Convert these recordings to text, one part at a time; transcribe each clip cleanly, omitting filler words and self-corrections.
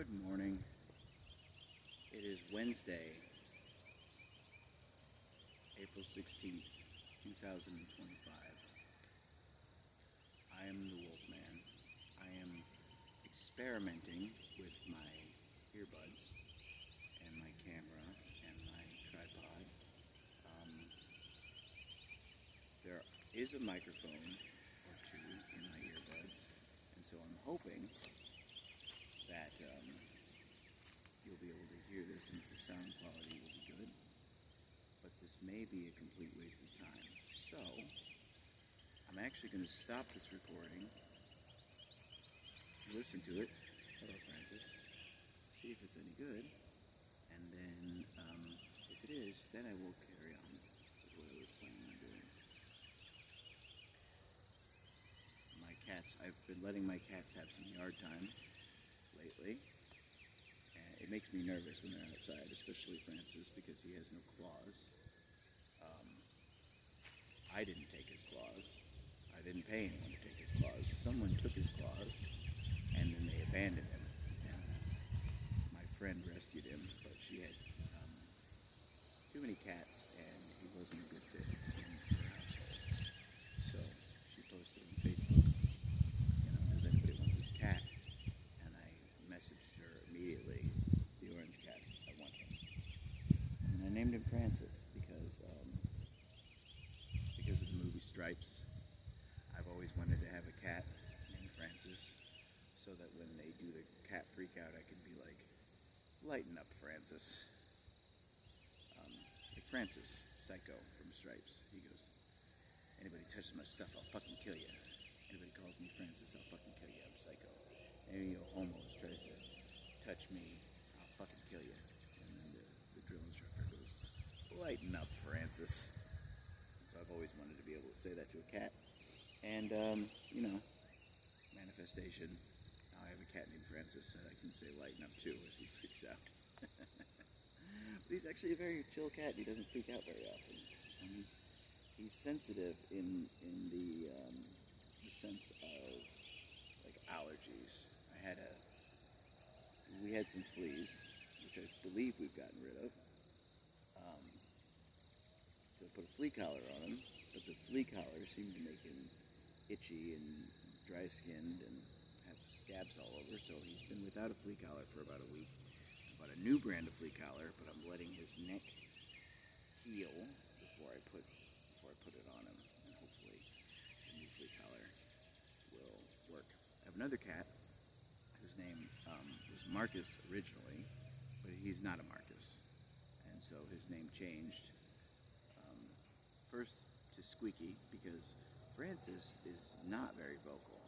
Good morning. It is Wednesday, April 16th, 2025. I am the Wolfman. I am experimenting with my earbuds and my camera and my tripod. There is a microphone or two in my earbuds, and so I'm hoping that you'll be able to hear this and the sound quality will be good. But this may be a complete waste of time. So, I'm actually going to stop this recording, listen to it, hello Francis, see if it's any good, and then if it is, then I will carry on with what I was planning on doing. My cats, I've been letting my cats have some yard time lately. It makes me nervous when they're outside, especially Francis, because he has no claws. I didn't take his claws. I didn't pay anyone to take his claws. Someone took his claws, and then they abandoned him. And my friend rescued him, but she had too many cats, and he wasn't a good fit in her household. So she posted on Facebook, does anybody want this cat? And I messaged her immediately, the orange cat, I want him. And I named him Francis because of the movie Stripes. I've always wanted to have a cat named Francis, so that when they do the cat freak out, I can be like, lighten up, Francis. Like Francis, Psycho from Stripes. He goes, anybody touches my stuff, I'll fucking kill you. Anybody calls me Francis, I'll fucking kill you. I'm Psycho. Any homos tries to touch me, I'll fucking kill you. And then the drill instructor goes, lighten up, Francis. So I've always wanted to be able to say that to a cat. And, manifestation. Now I have a cat named Francis that I can say lighten up to if he freaks out. But he's actually a very chill cat. He doesn't freak out very often. And he's sensitive in the sense of, like, allergies. We had some fleas, which I believe we've gotten rid of. So I put a flea collar on him, but the flea collar seemed to make him itchy and dry-skinned and have scabs all over, so he's been without a flea collar for about a week. I bought a new brand of flea collar, but I'm letting his neck heal before I put it on him, and hopefully the new flea collar will work. I have another cat whose name was Marcus originally, but he's not a Marcus, and so his name changed. First to Squeaky, because Francis is not very vocal.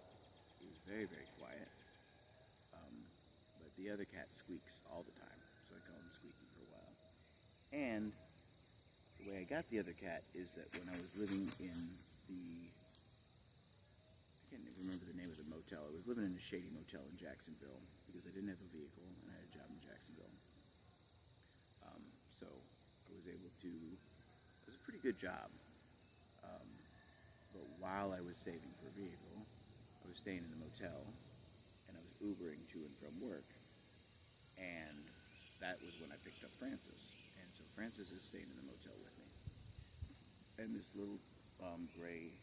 He's very, very quiet. But the other cat squeaks all the time, so I call him Squeaky for a while. And the way I got the other cat is that when I was living in I can't even remember the name of the motel. I was living in a shady motel in Jacksonville because I didn't have a vehicle and I had a job in Jacksonville. So I was able to. It was a pretty good job, but while I was saving for a vehicle, I was staying in the motel, and I was Ubering to and from work, and that was when I picked up Francis, and so Francis is staying in the motel with me, and this little gray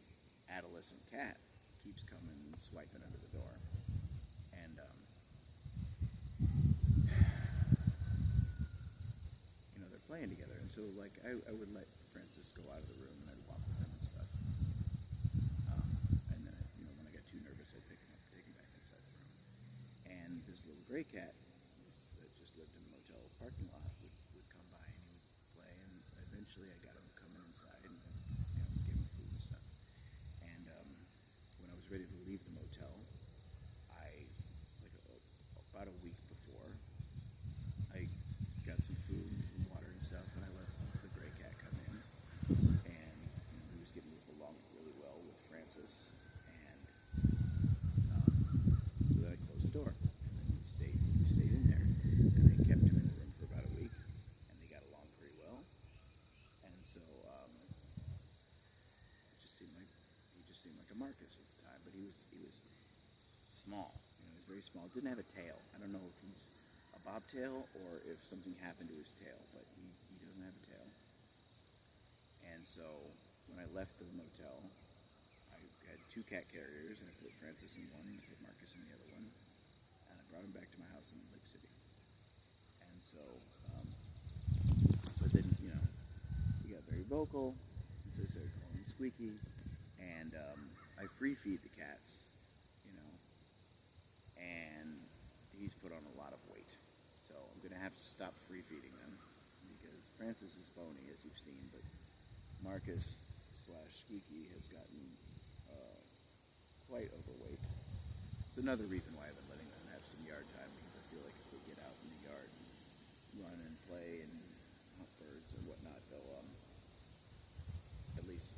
adolescent cat keeps coming and swiping under the door, and they're playing together, and so like I would let Francis go out of the room and I'd walk with him and stuff. And then when I got too nervous, I'd pick him up and take him back inside the room. And this little gray cat that just lived in the motel parking lot would come by and he would play, and eventually I got him to come inside and give him food and stuff. And when I was ready to leave the motel, about a week before, I got some food and water and stuff, and I let the gray cat come in, and he was getting along really well with Francis, and so then I closed the door, and then he stayed in there, and I kept him in the room for about a week, and they got along pretty well, and so he just seemed like a Marcus at the time, but he was small, he was very small. Didn't have a tail. I don't know if he's a bobtail or if something happened to his tail, but he doesn't have a tail. And so when I left the motel, I had 2 cat carriers, and I put Francis in one, and I put Marcus in the other one, and I brought him back to my house in Lake City. And so, but then, he got very vocal, and so I started calling him Squeaky, and I free feed the cats, and he's put on a lot of weight. So I'm going to have to stop free feeding them, because Francis is bony, as you've seen, but Marcus / Squeaky has gotten quite overweight. It's another reason why I've been letting them have some yard time, because I feel like if they get out in the yard and run and play and hunt birds and whatnot, they'll at least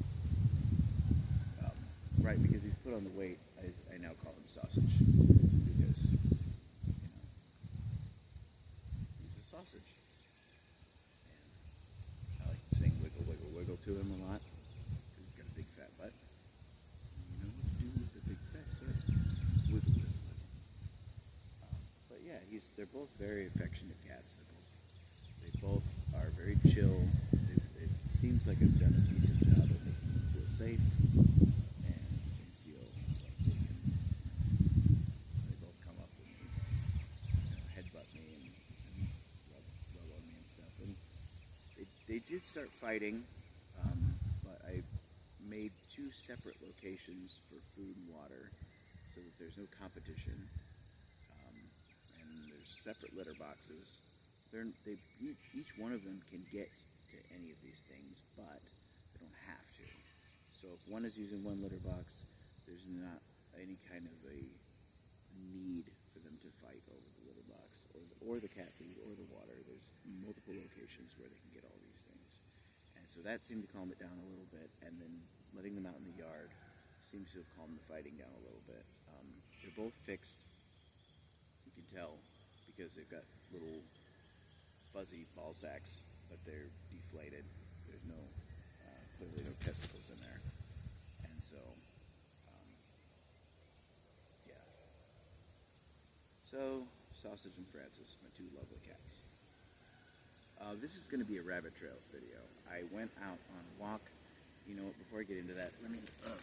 right, because he's put on the weight. I now call him Sausage, because he's a sausage, and I like to sing "Wiggle Wiggle Wiggle" to him a lot, because he's got a big fat butt. You know what to do with the big fat butt? Wiggle Wiggle Wiggle. But yeah, they're both very affectionate cats. They both are very chill. It seems like I've done a decent job of making them feel safe, and feel like they both come up and headbutt me and rub on me and stuff. And they did start fighting, but I made 2 separate locations for food and water, so that there's no competition. And there's separate litter boxes. Each one of them can get to any of these things, but they don't have to. So if one is using one litter box, there's not any kind of a need for them to fight over the litter box, or the cat food, or the water. There's multiple locations where they can get all these things. And so that seemed to calm it down a little bit, and then letting them out in the yard seems to have calmed the fighting down a little bit. They're both fixed. You can tell, because they've got little fuzzy ball sacks, but they're deflated. There's clearly no testicles in there. And so, yeah. So, Sausage and Francis, my 2 lovely cats. This is going to be a rabbit trails video. I went out on a walk. You know what, before I get into that, let me